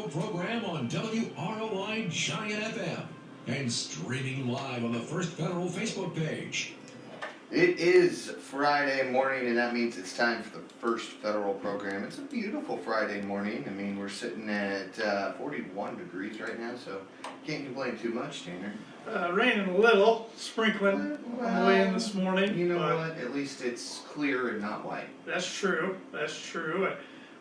program on WROI Giant FM and streaming live on the First Federal Facebook page. It is Friday morning, and that means it's time for the First Federal program. It's a beautiful Friday morning. I mean, we're sitting at 41 degrees right now, so can't complain too much, Tanner. Raining a little, sprinkling on the way in this morning. You know what? At least it's clear and not white. That's true. That's true.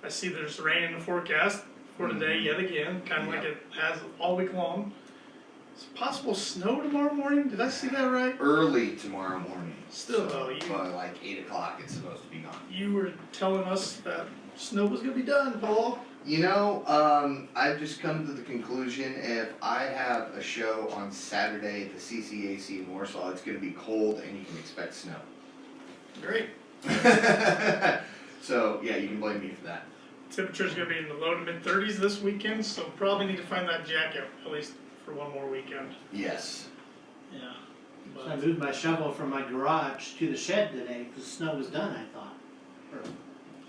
I see there's rain in the forecast for today yet again, kind of like it has all week long. It's possible snow tomorrow morning. Did I see that right? Early tomorrow morning. Still, though, by like 8 o'clock, it's supposed to be gone. You were telling us that snow was going to be done, Paul. You know, I've just come to the conclusion if I have a show on Saturday at the CCAC in Warsaw, it's going to be cold and you can expect snow. Great. So, yeah, you can blame me for that. Temperature's going to be in the low to mid 30s this weekend, so probably need to find that jacket at least for one more weekend. Yes. Yeah. So I moved my shovel from my garage to the shed today because the snow was done, I thought.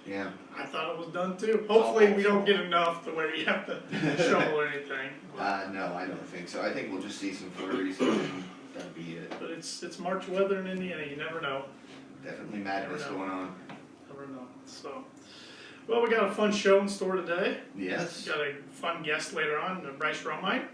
Yeah. I thought it was done too. Hopefully we don't get enough to where you have to shovel or anything. No, I don't think so. I think we'll just see some flurries and that'll be it. But it's March weather in Indiana. You never know. Definitely madness going on. Never know. So, well, we got a fun show in store today. Yes. Got a fun guest later on, Brice Romine,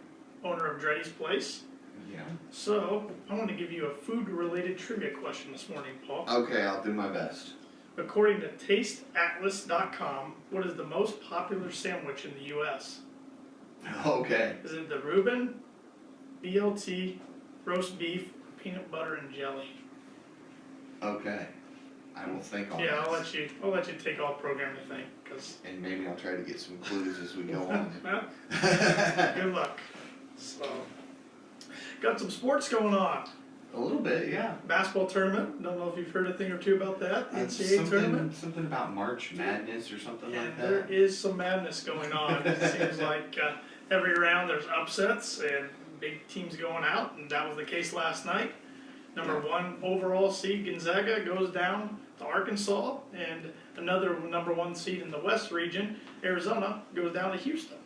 owner of Jarrety's Place. Yeah. So, I want to give you a food-related trivia question this morning, Paul. Okay, I'll do my best. According to TasteAtlas.com, what is the most popular sandwich in the U.S.? Okay. Is it the Reuben, BLT, roast beef, peanut butter and jelly? Okay. I will think on Yeah, this. I'll let you take all program to think, cause And maybe I'll try to get some clues as we go on. well, good luck. So, got some sports going on. A little bit, yeah. Basketball tournament. Don't know if you've heard a thing or two about that. NCAA tournament. Something about March Madness or something like that. There is some madness going on. It seems like every round there's upsets and big teams going out, and that was the case last night. Number one overall seed Gonzaga goes down to Arkansas, and another number one seed in the West region, Arizona, goes down to Houston.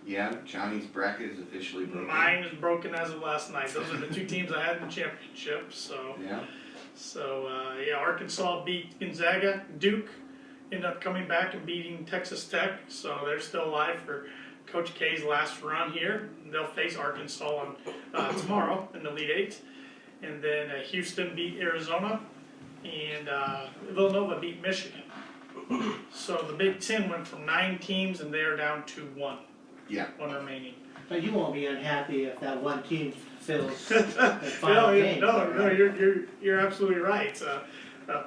Yeah, Johnny's bracket is officially broken. Mine is broken as of last night. Those are the two teams I had in the championship. So, yeah, Arkansas beat Gonzaga. Duke ended up coming back and beating Texas Tech, so they're still alive for Coach K's last run here. They'll face Arkansas on tomorrow in the Elite Eight. And then Houston beat Arizona, and Villanova beat Michigan. So the Big Ten went from 9 teams, and they are down to 1. Yeah. 1 remaining. But you won't be unhappy if that one team fills the final game. No, you're absolutely right.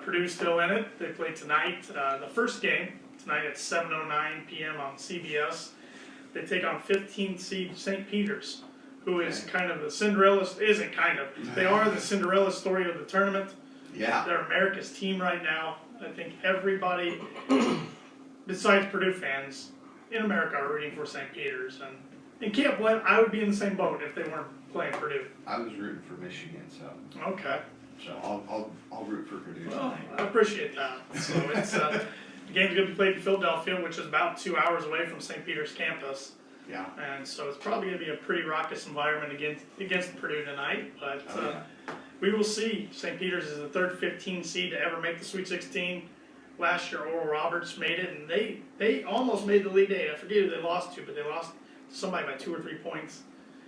Purdue's still in it. They play tonight. The first game tonight at 7:09 p.m. on CBS. They take on 15th seed St. Peter's, who is kind of the Cinderella. Isn't kind of. They are the Cinderella story of the tournament. Yeah. They're America's team right now. I think everybody, besides Purdue fans in America, are rooting for St. Peter's, and can't blame. I would be in the same boat if they weren't playing Purdue. I was rooting for Michigan, so. Okay. So I'll root for Purdue. Well, I appreciate that. So it's the game's going to be played in Philadelphia, which is about 2 hours away from St. Peter's campus. Yeah. And so it's probably going to be a pretty raucous environment against Purdue tonight. But we will see. St. Peter's is the third 15 seed to ever make the Sweet 16. Last year, Oral Roberts made it, and they almost made the Elite Eight. I forget who they lost to, but they lost to somebody by 2 or 3 points.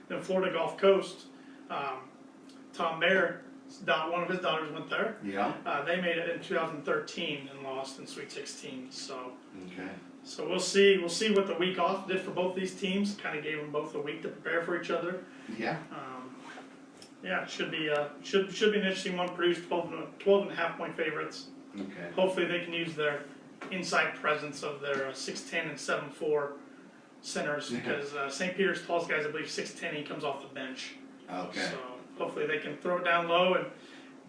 Then Florida Gulf Coast, Tom Baer, one of his daughters went there. Yeah. They made it in 2013 and lost in Sweet 16. So. Okay. So we'll see. We'll see what the week off did for both these teams. Kind of gave them both a week to prepare for each other. Yeah. Yeah, it should be an interesting one. Purdue's 12.5 point favorites. Okay. Hopefully they can use their inside presence of their 6'10" and 7'4" centers, because St. Peter's tallest guy's, I believe, 6'10". He comes off the bench. Okay. So hopefully they can throw it down low and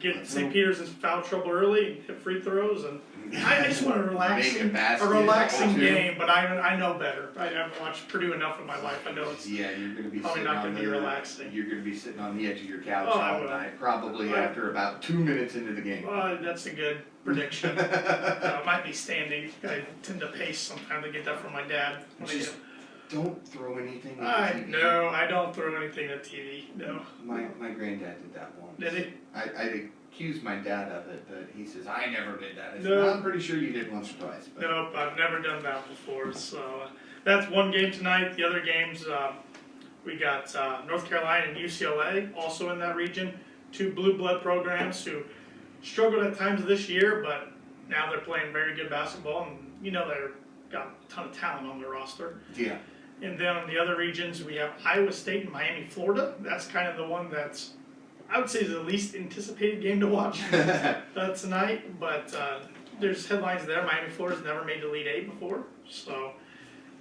get St. Peter's in foul trouble early and hit free throws. And I just want a relaxing game, but I know better. I haven't watched Purdue enough in my life. I know it's you're going to be probably not going to be relaxing. You're going to be sitting on the edge of your couch all night, probably after about 2 minutes into the game. That's a good prediction. Might be standing. I tend to pace sometimes. I get that from my dad. Don't throw anything at I the TV. no, I don't throw anything at TV. No. My granddad did that once. Did he? I accused my dad of it, but he says, I never did that. I said, No. well, I'm pretty sure you did once or twice. But Nope, I've never done that before. So that's one game tonight. The other games, we got North Carolina and UCLA, also in that region. Two blue blood programs who struggled at times this year, but now they're playing very good basketball, and you know they've got a ton of talent on their roster. yeah. And then in the other regions, we have Iowa State and Miami, Florida. That's kind of the one that's, I would say, is the least anticipated game to watch tonight. But there's headlines there. Miami, Florida's never made the Elite Eight before. So,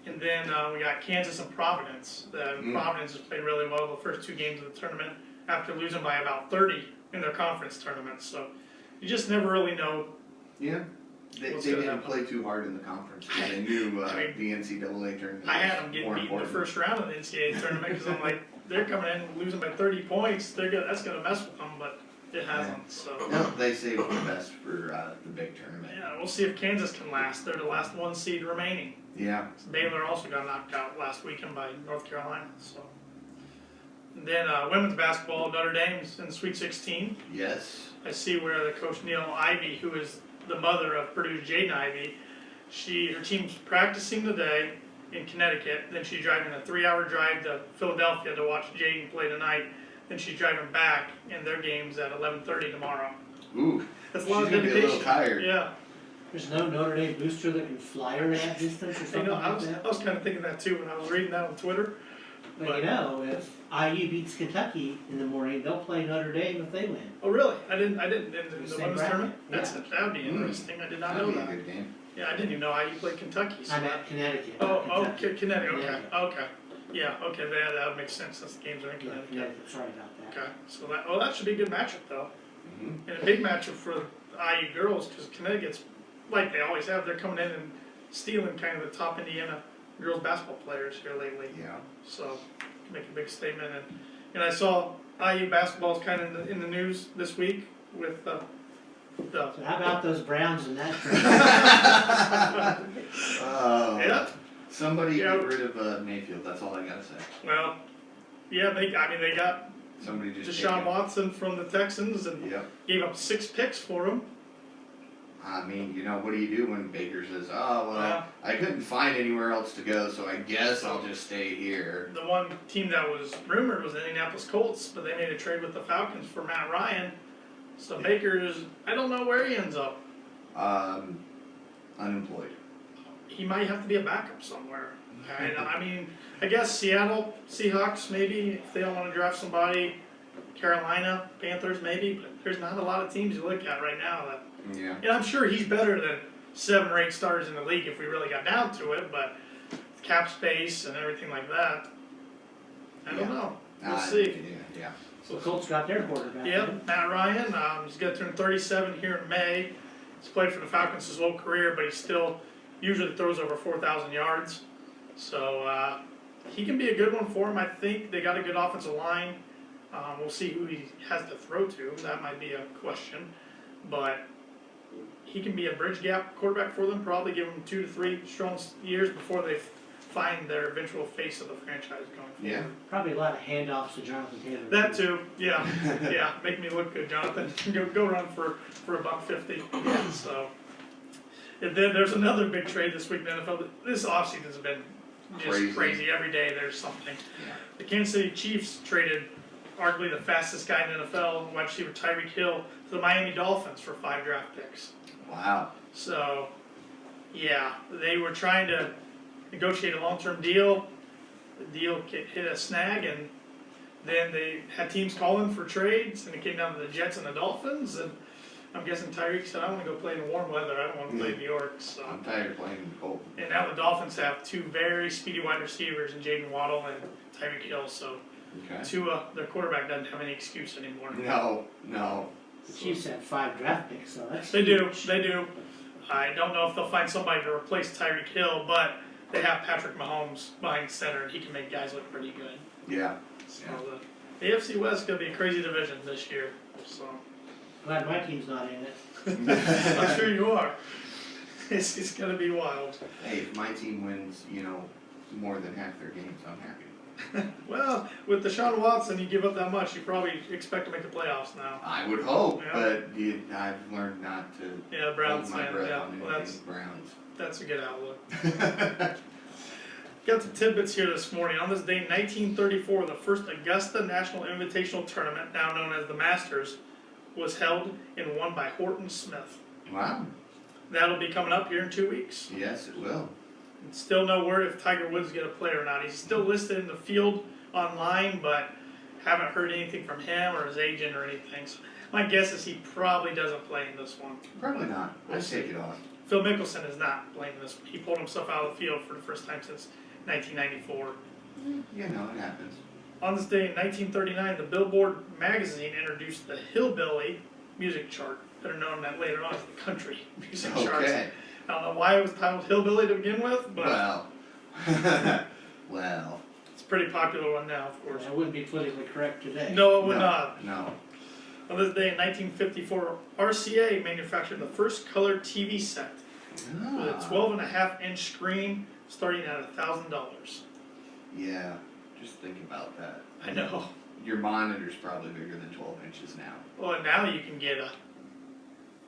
and then we got Kansas and Providence. Providence has played really well the first two games of the tournament after losing by about 30 in their conference tournament. So you just never really know. Yeah. They didn't play too hard in the conference because they knew I mean, the NCAA tournament. I had them getting more beat in the important. first round of the NCAA tournament because I'm like, they're coming in losing by 30 points. That's going to mess with them, but it hasn't. So No, they saved the best for the big tournament. yeah, we'll see if Kansas can last. They're the last one seed remaining. Yeah. Baylor also got knocked out last weekend by North Carolina. So and then women's basketball, Notre Dame's in the Sweet 16. Yes. I see where the coach Neil Ivey, who is the mother of Purdue's Jaden Ivey, her team's practicing today in Connecticut. Then she's driving a 3-hour drive to Philadelphia to watch Jaden play tonight. Then she's driving back, and their game's at 11:30 tomorrow. Ooh. That's a She's lot of gonna be a dedication. little tired. Yeah, There's no Notre Dame booster that can fly her that distance or you something know, I like was that. kind of thinking that too when I was reading that on Twitter. But you know, if IU beats Kentucky in the morning, they'll play Notre Dame if they win. Oh, really? I didn't. In the Same women's bracket? tournament. Yeah. That would be interesting. I did not That'd know be a that. good game. Yeah, I didn't even know IU played Kentucky. So I'm at Connecticut. oh, Kentucky. Connecticut. Okay, Connecticut. okay. Yeah, okay. That would make sense since the games are in Yeah, Connecticut. Connecticut. Sorry about that. Okay, so that should be a good matchup though, Mm-hmm. and a big matchup for the IU girls because Connecticut's like they always have. They're coming in and stealing kind of the top Indiana girls basketball players here lately. Yeah. So make a big statement, and I saw IU basketball is kind of in the news this week with the So how about those Browns in that? Oh. yeah. Somebody Yeah. get rid of Mayfield. That's all I gotta say. Well, yeah, they got Somebody just. Deshaun take him. Watson from the Texans and Yep. gave up 6 picks for him. I mean, you know, what do you do when Baker says, "Oh well, Yeah. I couldn't find anywhere else to go, so I guess I'll just stay here." The one team that was rumored was the Indianapolis Colts, but they made a trade with the Falcons for Matt Ryan. So Baker's, I don't know where he ends up. Unemployed. He might have to be a backup somewhere. And I mean, I guess Seattle Seahawks maybe if they don't want to draft somebody. Carolina Panthers maybe, but there's not a lot of teams you look at right now that. Yeah. And I'm sure he's better than 7 or 8 stars in the league if we really got down to it, but cap space and everything like that, I don't know. We'll see. Yeah. So Colts got their quarterback. Yep, Matt Ryan, he's going to turn 37 here in May. He's played for the Falcons his whole career, but he still usually throws over 4,000 yards. So he can be a good one for him. I think they got a good offensive line. We'll see who he has to throw to. That might be a question. But he can be a bridge gap quarterback for them, probably give them 2 to 3 strong years before they find their eventual face of the franchise going forward. Yeah. Probably a lot of handoffs to Jonathan Taylor. That too, yeah, yeah. Make me look good, Jonathan. Go run for $150. Yeah. So, and then there's another big trade this week in the NFL. This offseason has been just crazy. Every day there's something. Yeah. The Kansas City Chiefs traded arguably the fastest guy in the NFL, wide receiver Tyreek Hill, to the Miami Dolphins for 5 draft picks. Wow. So, yeah, they were trying to negotiate a long-term deal. The deal hit a snag, and then they had teams calling for trades, and it came down to the Jets and the Dolphins. And I'm guessing Tyreek said, "I want to go play in warm weather. I don't want to play in New York." So, I'm tired of playing in the cold. and now the Dolphins have 2 very speedy wide receivers in Jaden Waddle and Tyreek Hill. So, Okay. Tua, their quarterback, doesn't have any excuse anymore. No. The Chiefs had 5 draft picks, so that's They do. huge. They do. I don't know if they'll find somebody to replace Tyreek Hill, but they have Patrick Mahomes behind center, and he can make guys look pretty good. Yeah. So the AFC West is going to be a crazy division this year. So Glad my team's not in it. I'm sure you are. It's going to be wild. Hey, if my team wins, more than half their games. I'm happy. Well, with Deshaun Watson, you give up that much, you probably expect to make the playoffs now. I would hope, Yeah. but I've learned not to Yeah, Browns hold my fan. breath Yeah, on well, anything Browns. that's a good outlook. Got some tidbits here this morning. On this day in 1934, the first Augusta National Invitational Tournament, now known as the Masters, was held and won by Horton Smith. Wow. That'll be coming up here in 2 weeks. Yes, it will. Still no word if Tiger Woods is going to play or not. He's still listed in the field online, but haven't heard anything from him or his agent or anything. So my guess is he probably doesn't play in this one. Probably not. We'll I'd see. take it off. Phil Mickelson is not playing this one. He pulled himself out of the field for the first time since 1994. You know, it happens. On this day in 1939, the Billboard magazine introduced the Hillbilly music chart, better known that later on as the country music charts. Okay. I don't know why it was titled Hillbilly to begin with, but Well. Well. it's a pretty popular one now, of course. It wouldn't be politically correct today. No, it would not. No. On this day in 1954, RCA manufactured the first color TV set with a Ah. 12.5-inch screen starting at $1,000. Yeah. Just think about that. I know. Your monitor's probably bigger than 12 inches now. Well, now you can get a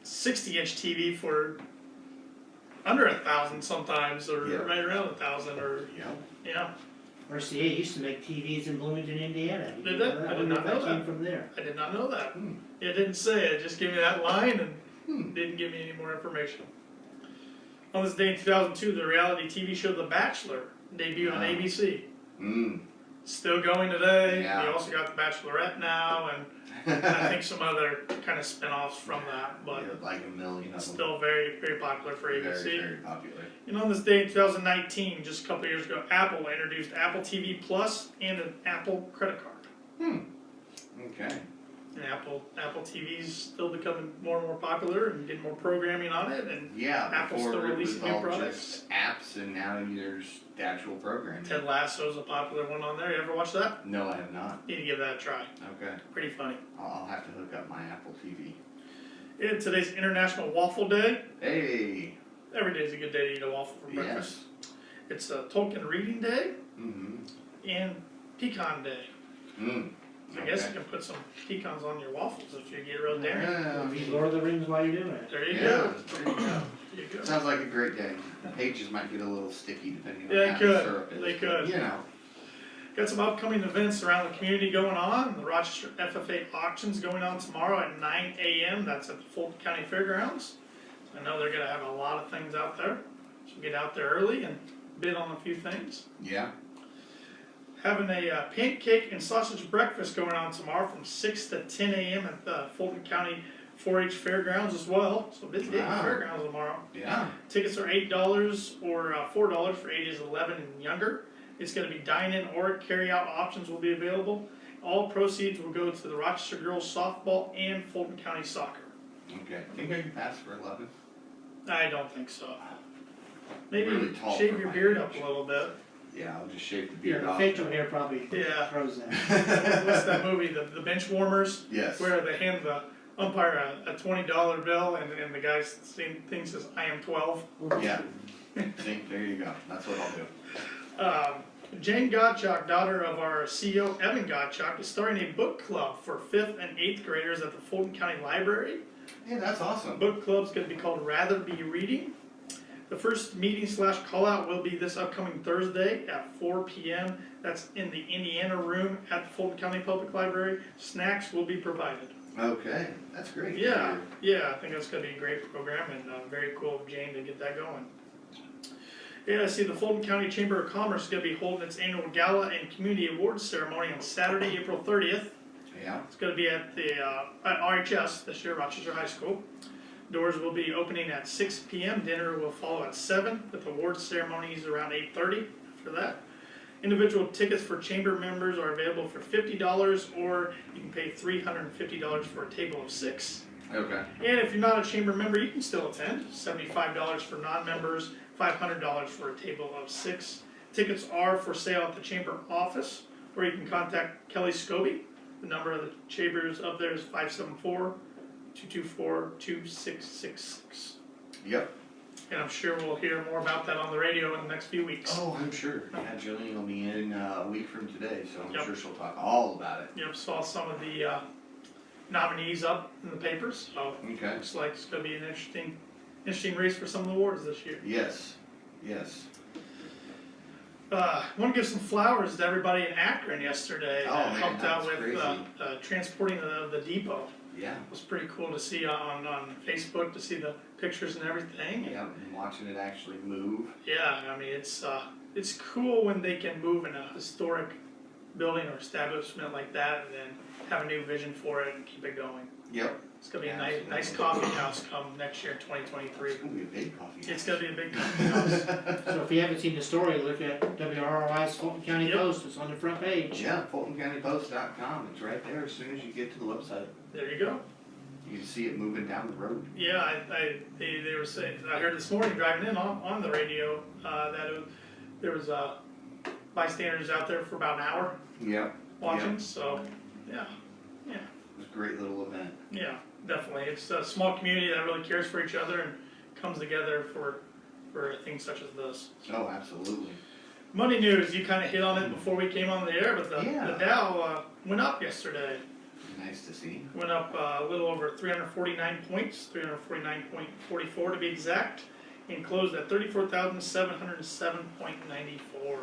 60-inch TV for under $1,000 sometimes, or Yeah. right around $1,000, or Yeah. yeah. RCA used to make TVs in Bloomington, Indiana. You Did know they? I did wonder not if know came that. from there. I did not know that. Hmm. It didn't say it; just gave me that line and Hmm. didn't give me any more information. On this day in 2002, the reality TV show The Bachelor debuted on Wow. ABC. Mm. Still going today. Yeah. You also got The Bachelorette now, and I think some other kind of spin-offs from that, but Yeah, like a million of them. still very, very popular for ABC. Very, very popular. And on this day in 2019, just a couple of years ago, Apple introduced Apple TV Plus and an Apple credit card. Okay. And Apple TV's still becoming more and more popular and getting more programming on it. And Yeah, Apple's before still it was releasing new all products. just apps, and now there's the actual programming. Ted Lasso's a popular one on there. You ever watch that? No, I have not. Need to give that a try. Okay. Pretty funny. I'll have to hook up my Apple TV. And today's International Waffle Day. Hey. Every day's a good day to eat a waffle for breakfast. Yes. It's a Tolkien Reading Day Mm-hmm. and Pecan Day. Mm. I guess you can put some pecans on your waffles if you get real daring. Yeah. Read Lord of the Rings while you're doing it. There you Yeah, go. there you go. There you go. Sounds like a great day. The pages might get a little sticky depending on Yeah, they how could. the syrup is. They but, could. You know. Got some upcoming events around the community going on. The Rochester FFA auction's going on tomorrow at 9 a.m. That's at the Fulton County Fairgrounds. So I know they're going to have a lot of things out there. So get out there early and bid on a few things. Yeah. Having a pancake and sausage breakfast going on tomorrow from 6 to 10 a.m. at the Fulton County 4-H Fairgrounds as well. So busy day at Wow. the fairgrounds tomorrow. Yeah. Tickets are $8 or $4 for ages 11 and younger. It's going to be dine-in or carry-out options will be available. All proceeds will go to the Rochester girls softball and Fulton County soccer. Okay. Think I can pass for 11? I don't think so. Maybe Really tall shave for your my beard age. up a little bit. Yeah, I'll just shave the Yeah, beard the off. facial hair probably Yeah. throws that. What's that movie, the Bench Warmers? Yes. Where they hand the umpire a $20 bill and the guy thinks says, I am 12. Yeah. See, there you go. That's what I'll do. Jane Gottschalk, daughter of our CEO Evan Gottschalk, is starting a book club for 5th and 8th graders at the Fulton County Library. Hey, that's The awesome. book club's going to be called Rather Be Reading. The first meeting / call out will be this upcoming Thursday at 4 p.m. That's in the Indiana room at the Fulton County Public Library. Snacks will be provided. Okay, that's great. Yeah, I think that's going to be a great program and very cool of Jane to get that going. Yeah, I see the Fulton County Chamber of Commerce is going to be holding its annual gala and community awards ceremony on Saturday, April 30th. Yeah. It's going to be at the at RHS this year, Rochester High School. Doors will be opening at 6 p.m. Dinner will follow at 7, with awards ceremonies around 8:30 after that. Individual tickets for chamber members are available for $50, or you can pay $350 for a table of 6. Okay. And if you're not a chamber member, you can still attend. $75 for non-members, $500 for a table of 6. Tickets are for sale at the chamber office, or you can contact Kelly Scobie. The number of the chambers up there is 574-224-2666. Yep. And I'm sure we'll hear more about that on the radio in the next few weeks. Oh, I'm sure. Yeah, Jillian will be in a week from today, so I'm Yep. sure she'll talk all about it. Yep, saw some of the nominees up in the papers, so Okay. looks like it's gonna be an interesting race for some of the awards this year. Yes. Yes. Want to give some flowers to everybody in Akron yesterday Oh, that man, helped out that was with crazy. transporting the depot. Yeah. It was pretty cool to see on Facebook, to see the pictures and everything. Yeah. And watching it actually move. Yeah, I mean, it's cool when they can move in a historic building or establishment like that and then have a new vision for it and keep it going. Yep. It's gonna be a Absolutely. nice coffee house come next year in 2023. It's gonna be a big coffee house. It's gonna be a big coffee house. So if you haven't seen the story, look at WROI's Fulton County Yep. Post, it's on the front page. Yeah, FultonCountyPost.com. It's right there as soon as you get to the website. There you go. You can see it moving down the road. Yeah, they were saying, I heard this morning driving in on the radio, there was bystanders out there for about an hour Yep. watching, Yep. so, yeah, It was a great little event. yeah, definitely. It's a small community that really cares for each other and comes together for things such as this. Oh, absolutely. Money news, you kinda hit on it before we came on the air, but the Yeah. Dow went up yesterday. Nice to see. Went up a little over 349 points, 349.44 to be exact, and closed at 34,707.94.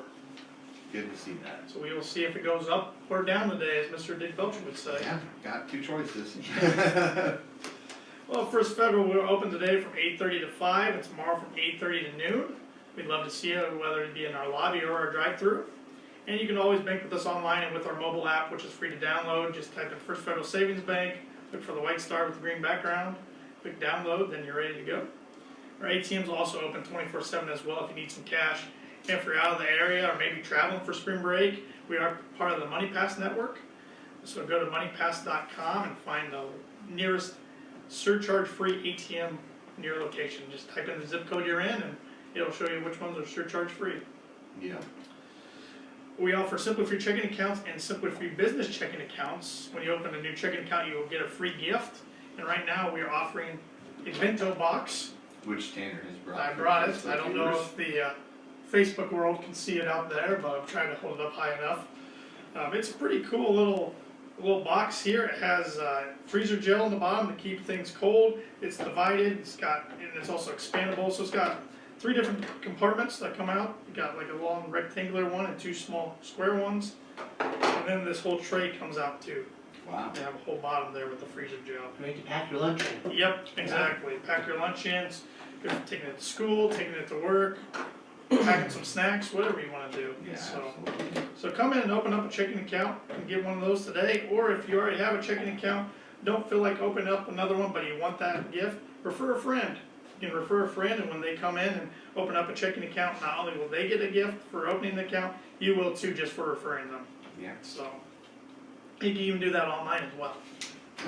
Good to see that. So we will see if it goes up or down today, as Mr. Dick Belcher would say. Yeah, got two choices. Well, First Federal, we're open today from 8:30 to 5, and tomorrow from 8:30 to noon. We'd love to see you, whether it be in our lobby or our drive-thru. And you can always bank with us online and with our mobile app, which is free to download. Just type in First Federal Savings Bank, look for the white star with the green background, click download, then you're ready to go. Our ATM's also open 24/7 as well if you need some cash. And if you're out of the area or maybe traveling for spring break, we are part of the MoneyPass network. So go to moneypass.com and find the nearest surcharge-free ATM near your location. Just type in the zip code you're in and it'll show you which ones are surcharge-free. Yeah. We offer Simply Free checking accounts and Simply Free business checking accounts. When you open a new checking account, you will get a free gift. And right now, we are offering a bento box. Which Tanner has brought. I for brought it. Facebook I don't know viewers. if the Facebook world can see it out there, but I'm trying to hold it up high enough. It's a pretty cool little box here. It has freezer gel on the bottom to keep things cold. It's divided. And it's also expandable. So it's got 3 different compartments that come out. You got like a long rectangular one and 2 small square ones. And then this whole tray comes out too. Wow. They have a whole bottom there with the freezer gel. Great to pack your lunch in. Yep, exactly. Pack your lunch in, you're taking it to school, taking it to work, packing some snacks, whatever you want to do. Yeah, So absolutely. come in and open up a checking account and get one of those today. Or if you already have a checking account, don't feel like opening up another one, but you want that gift, refer a friend. You can refer a friend, and when they come in and open up a checking account, not only will they get a gift for opening the account, you will too, just for referring them. Yeah. So you can even do that online as well.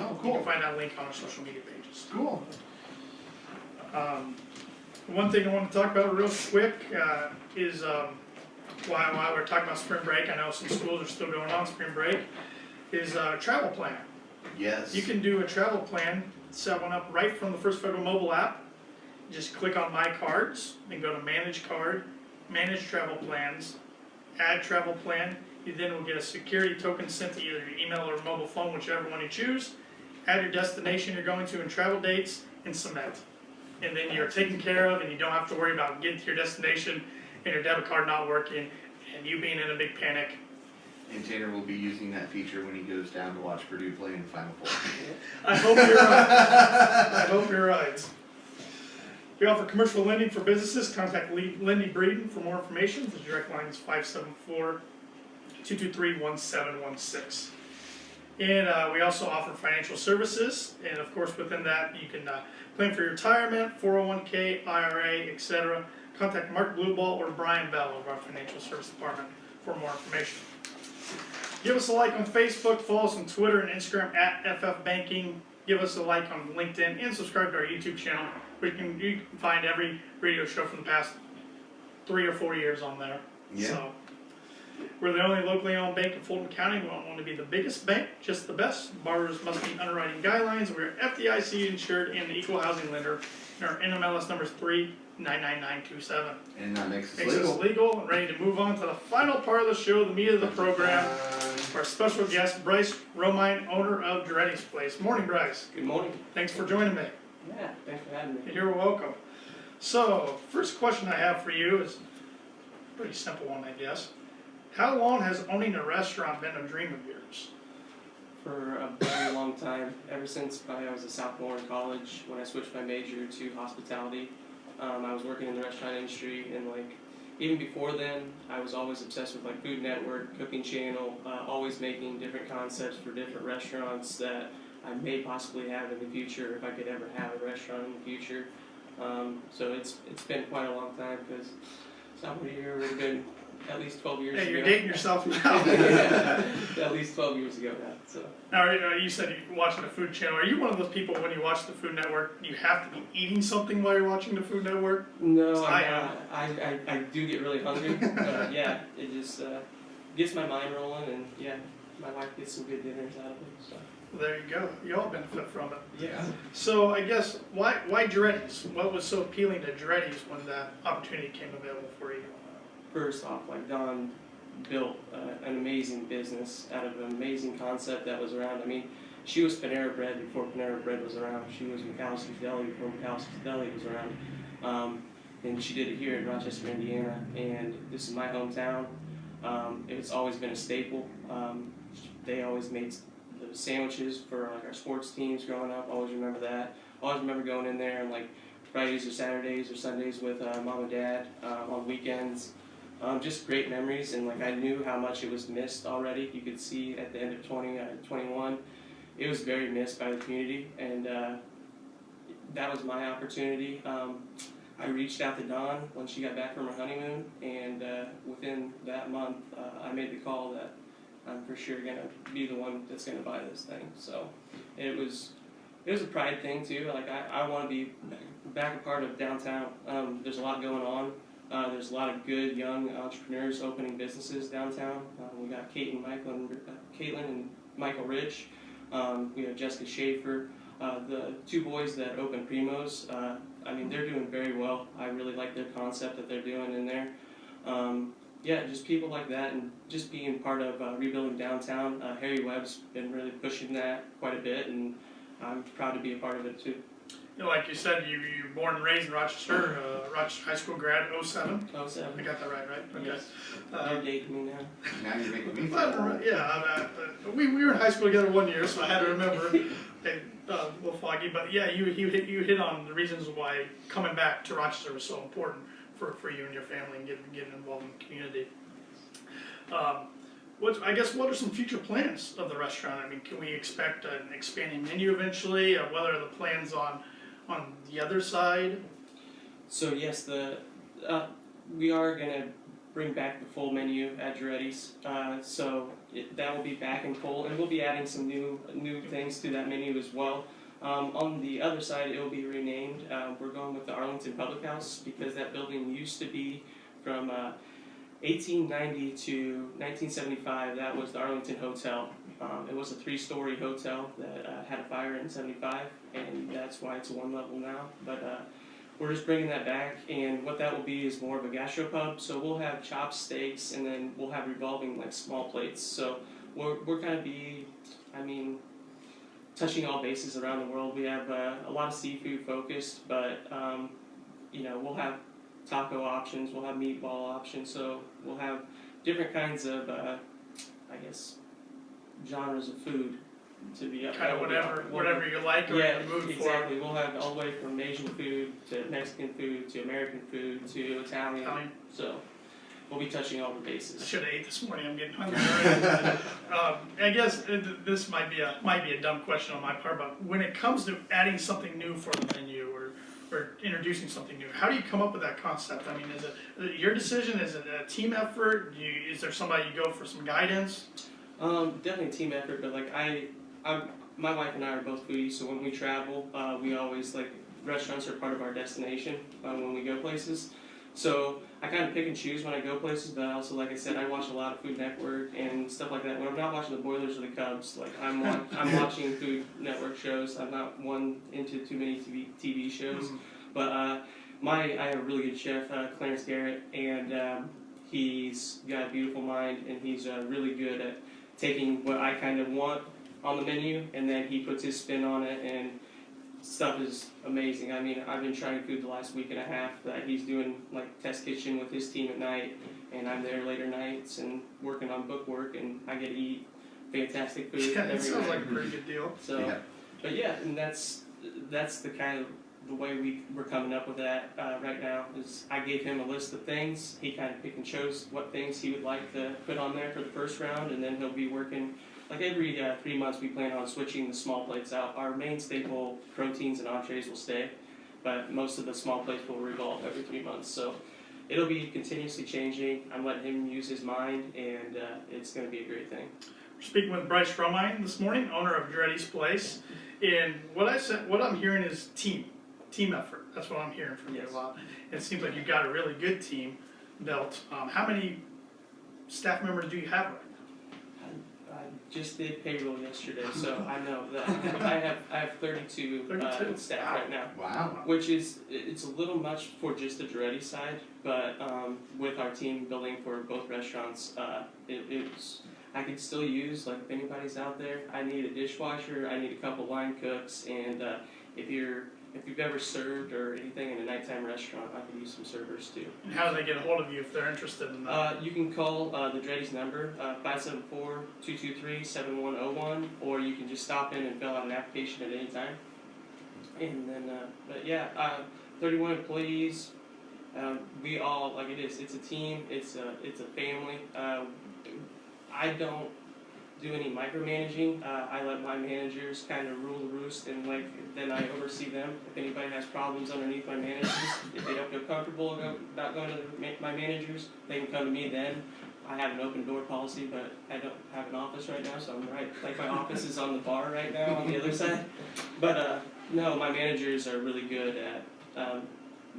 Oh, You cool. can find that link on our social media pages. Cool. One thing I want to talk about real quick is while we're talking about spring break, I know some schools are still going on spring break, is a travel plan. Yes. You can do a travel plan, set one up right from the First Federal mobile app. Just click on My Cards, then go to Manage Card, Manage Travel Plans, Add Travel Plan. You then will get a security token sent to either your email or mobile phone, whichever one you choose. Add your destination you're going to and travel dates, and submit. And then you're taken care of, and you don't have to worry about getting to your destination and your debit card not working, and you being in a big panic. And Tanner will be using that feature when he goes down to watch Purdue play in the Final Four. I hope you're right. I hope you're right. We offer commercial lending for businesses. Contact Lindy Breeden for more information. The direct line is 574-223-1716. And we also offer financial services. And of course, within that, you can plan for your retirement, 401k, IRA, etc. Contact Mark Blueball or Brian Bell of our financial service department for more information. Give us a like on Facebook, follow us on Twitter and Instagram at FFBanking. Give us a like on LinkedIn and subscribe to our YouTube channel. You can find every radio show from the past 3 or 4 years on there. Yeah. So, we're the only locally owned bank in Fulton County. We don't want to be the biggest bank, just the best. Borrowers must meet underwriting guidelines. We're FDIC insured and the equal housing lender. And our NMLS number is 99927. And that makes Makes us us legal. legal and ready to move on to the final part of the show, the meat of the program. Our special guest, Brice Romine, owner of Jarrety's Place. Morning, Brice. Good morning. Thanks for joining me. Yeah, thanks for having me. You're welcome. So, first question I have for you is a pretty simple one, I guess. How long has owning a restaurant been a dream of yours? For a very long time, ever since I was a sophomore in college, when I switched my major to hospitality. I was working in the restaurant industry, and even before then, I was always obsessed with Food Network, Cooking Channel, always making different concepts for different restaurants that I may possibly have in the future if I could ever have a restaurant in the future. So it's been quite a long time, because sophomore year would have been at least 12 years ago. Hey, you're dating yourself now. Yeah, at least 12 years ago now. So. Now, you said you're watching the Food Channel. Are you one of those people when you watch the Food Network, you have to be eating something while you're watching the Food Network? No, I I do get really hungry. But yeah, it just gets my mind rolling, and yeah, my wife gets some good dinners out of it. So. There you go. You all benefit from it. Yeah. So I guess, why Jarrety's? What was so appealing to Jarrety's when that opportunity came available for you? First off, Dawn built an amazing business out of an amazing concept that was around. I mean, she was Panera Bread before Panera Bread was around. She was McAllister's Deli before McAllister's Deli was around. And she did it here in Rochester, Indiana, and this is my hometown. It's always been a staple. They always made the sandwiches for our sports teams growing up. Always remember that. Always remember going in there and Fridays or Saturdays or Sundays with mom and dad on weekends. Just great memories, and I knew how much it was missed already. You could see at the end of 2021, it was very missed by the community, and that was my opportunity. I reached out to Dawn when she got back from her honeymoon, and within that month, I made the call that I'm for sure going to be the one that's going to buy this thing. So it was a pride thing too. I want to be back a part of downtown. There's a lot going on. There's a lot of good young entrepreneurs opening businesses downtown. We got Caitlin and Michael Rich. We have Jessica Schaefer. The two boys that opened Primo's, they're doing very well. I really like their concept that they're doing in there. Just people like that, and just being part of rebuilding downtown. Harry Webb's been really pushing that quite a bit, and I'm proud to be a part of it too. Like you said, you were born and raised in Rochester, Rochester High School grad, 07? 07. I got that right? Okay. Yes. You're dating me now. Now you're making me feel But, old. we were in high school together 1 year, so I had to remember. A little foggy, but yeah, you hit on the reasons why coming back to Rochester was so important for you and your family and getting involved in the community. What are some future plans of the restaurant? Can we expect an expanding menu eventually? What are the plans on the other side? So yes, we are gonna bring back the full menu at Jarrety's. That will be back in full, and we'll be adding some new things to that menu as well. On the other side, it will be renamed. We're going with the Arlington Public House because that building used to be from 1890 to 1975. That was the Arlington Hotel. It was a 3-story hotel that had a fire in '75, and that's why it's one level now. But we're just bringing that back, and what that will be is more of a gastropub. So we'll have chopped steaks, and then we'll have revolving small plates. So we're kind of touching all bases around the world. We have a lot of seafood focused, but we'll have taco options, we'll have meatball options. So we'll have different kinds of genres of food to be Kind of whatever you like or yeah, in the mood exactly. We'll have all the way from Asian food to Mexican food to American food to Italian. So we'll be touching all the I bases. should have ate this morning. I'm getting hungry already. I guess this might be a dumb question on my part, but when it comes to adding something new for the menu or introducing something new, how do you come up with that concept? Is it your decision? Is it a team effort? Is there somebody you go for some guidance? Definitely a team effort, but my wife and I are both foodies, so when we travel, we always restaurants are part of our destination when we go places. So I kind of pick and choose when I go places, but also, like I said, I watch a lot of Food Network and stuff like that. When I'm not watching the Boilers or the Cubs, I'm watching Food Network shows. I'm not one into too many TV shows. Mm-hmm. But I have a really good chef, Clarence Garrett, and he's got a beautiful mind, and he's really good at taking what I kind of want on the menu, and then he puts his spin on it, and stuff is amazing. I mean, I've been trying food the last week and a half that he's doing, like, test kitchen with his team at night, and I'm there later nights and working on book work, and I get to eat fantastic food Yeah, every it sounds night. like a pretty good deal. So, Yeah. but yeah, and that's the kind of the way we're coming up with that right now. Is I gave him a list of things. He kind of picked and chose what things he would like to put on there for the first round, and then he'll be working. Like every 3 months, we plan on switching the small plates out. Our main staple proteins and entrees will stay, but most of the small plates will revolve every 3 months. So it'll be continuously changing. I'm letting him use his mind, and it's going to be a great thing. We're speaking with Brice Romine this morning, owner of Jarrety's Place, and what I'm hearing is team effort. That's what I'm hearing from you Yes. a lot. And it seems like you've got a really good team built. How many staff members do you have right now? I just did payroll yesterday, so I know that I have 32 32? staff Wow. right now. Wow. Which is, it's a little much for just the Jarrety side, but with our team building for both restaurants, it's I could still use, like, if anybody's out there, I need a dishwasher, I need a couple line cooks, and if you've ever served or anything in a nighttime restaurant, I could use some servers too. And how do they get a hold of you if they're interested in that? You can call the Jarrety's number, 574-223-7101, or you can just stop in and fill out an application at any time. And then, but yeah, 31 employees. We all, like, it's a team, it's a family. I don't do any micromanaging. I let my managers kind of rule the roost, and then I oversee them. If anybody has problems underneath my managers, if they don't feel comfortable about going to my managers, they can come to me then. I have an open door policy, but I don't have an office right now, so I'm my office is on the bar right now on the other side. But no, my managers are really good at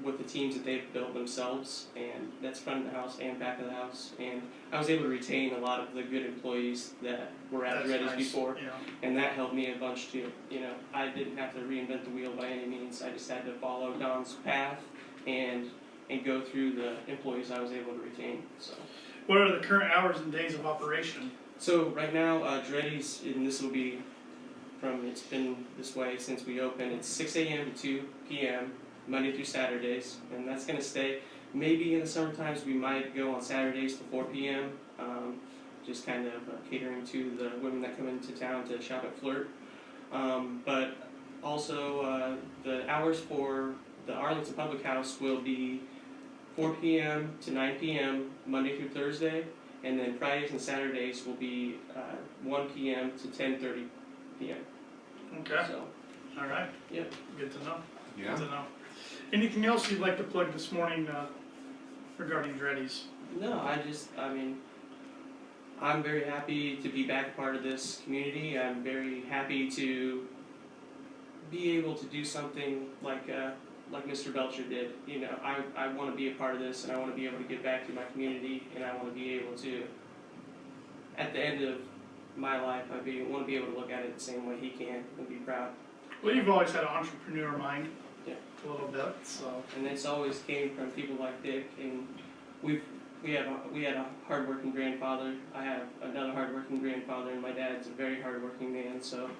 with the teams that they've built themselves, and that's front of the house and back of the house. And I was able to retain a lot of the good employees that were at That's Jarrety's nice. before, Yeah. and that helped me a bunch too. You know, I didn't have to reinvent the wheel by any means. I just had to follow Don's path and go through the employees I was able to retain. So. What are the current hours and days of operation? So right now, Jarrety's, and this will be it's been this way since we opened. It's 6 a.m. to 2 p.m. Monday through Saturdays, and that's going to stay. Maybe in the summer times we might go on Saturdays to 4 p.m., just kind of catering to the women that come into town to shop at Flirt. But also the hours for the Arlington Public House will be 4 p.m. to 9 p.m. Monday through Thursday, and then Fridays and Saturdays will be 1 p.m. to 10:30 p.m. Okay. So, All right. Yep. Good to know. Yeah. Good to know. Anything else you'd like to plug this morning regarding Jarrety's? no, I'm very happy to be back a part of this community. I'm very happy to be able to do something like Mr. Belcher did. You know, I want to be a part of this, and I want to be able to give back to my community, and I want to be able to, at the end of my life, want to be able to look at it the same way he can and be proud. Well, you've always had an entrepreneur mind. Yeah. A little bit. So. And it's always came from people like Dick, and we had a hardworking grandfather. I have another hardworking grandfather, and my dad's a very hardworking man. So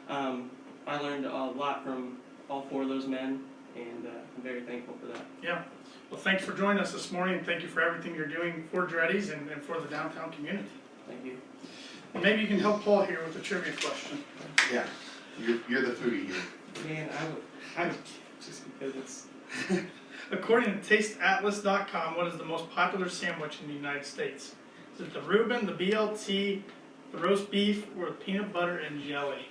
I learned a lot from all four of those men, and I'm very thankful for that. Yeah. Well, thanks for joining us this morning. Thank you for everything you're doing for Jarrety's and for the downtown community. Thank you. And maybe you can help Paul here with a trivia question. Yeah. You're the foodie here. Man, I would just because it's. According to TasteAtlas.com, what is the most popular sandwich in the United States? Is it the Reuben, the BLT, the roast beef, or the peanut butter and jelly?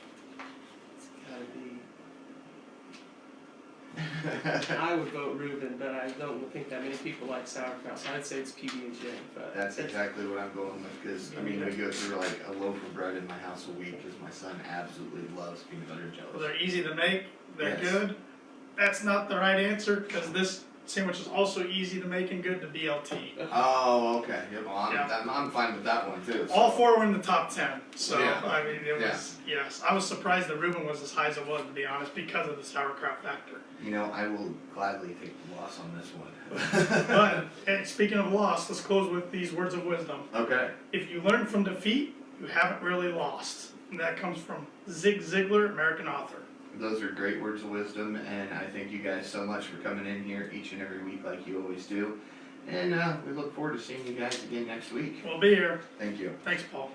It's gotta be. I would vote Reuben, but I don't think that many people like sauerkraut, so I'd say it's PB&J. But That's exactly what I'm going with, because, I mean, we go through like a loaf of bread in my house a week, because my son absolutely loves peanut butter and jelly. Well, they're easy to make, they're Yes. good. That's not the right answer, because this sandwich is also easy to make and good, the BLT. Oh, okay. Yeah, well, Yeah. I'm fine with that one too. So. All 4 were in the top 10, so Yeah. I mean, it was, yes. I was surprised the Reuben was as high as it was, to be honest, because of the sauerkraut factor. You know, I will gladly take the loss on this one. But, and speaking of loss, let's close with these words of wisdom. Okay. If you learn from defeat, you haven't really lost. And that comes from Zig Ziglar, American author. Those are great words of wisdom, and I thank you guys so much for coming in here each and every week like you always do. And we look forward to seeing you guys again next week. We'll be here. Thank you. Thanks, Paul.